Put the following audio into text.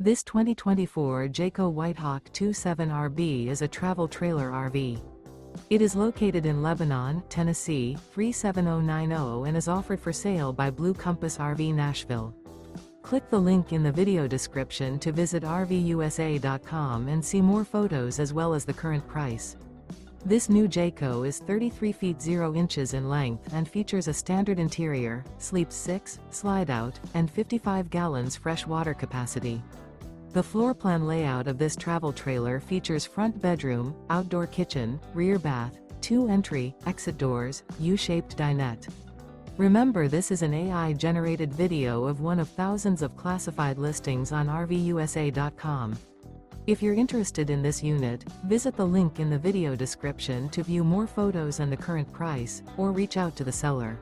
This 2024 Jayco White Hawk 27RB is a travel trailer RV. It is located in Lebanon, Tennessee, 37090 and is offered for sale by Blue Compass RV Nashville. Click the link in the video description to visit RVUSA.com and see more photos as well as the current price. This new Jayco is 33 feet 0 inches in length and features a standard interior, sleeps 6, slide-out, and 55 gallons fresh water capacity. The floor plan layout of this travel trailer features front bedroom, outdoor kitchen, rear bath, 2 entry, exit doors, U-shaped dinette. Remember, this is an AI-generated video of one of thousands of classified listings on RVUSA.com. If you're interested in this unit, visit the link in the video description to view more photos and the current price, or reach out to the seller.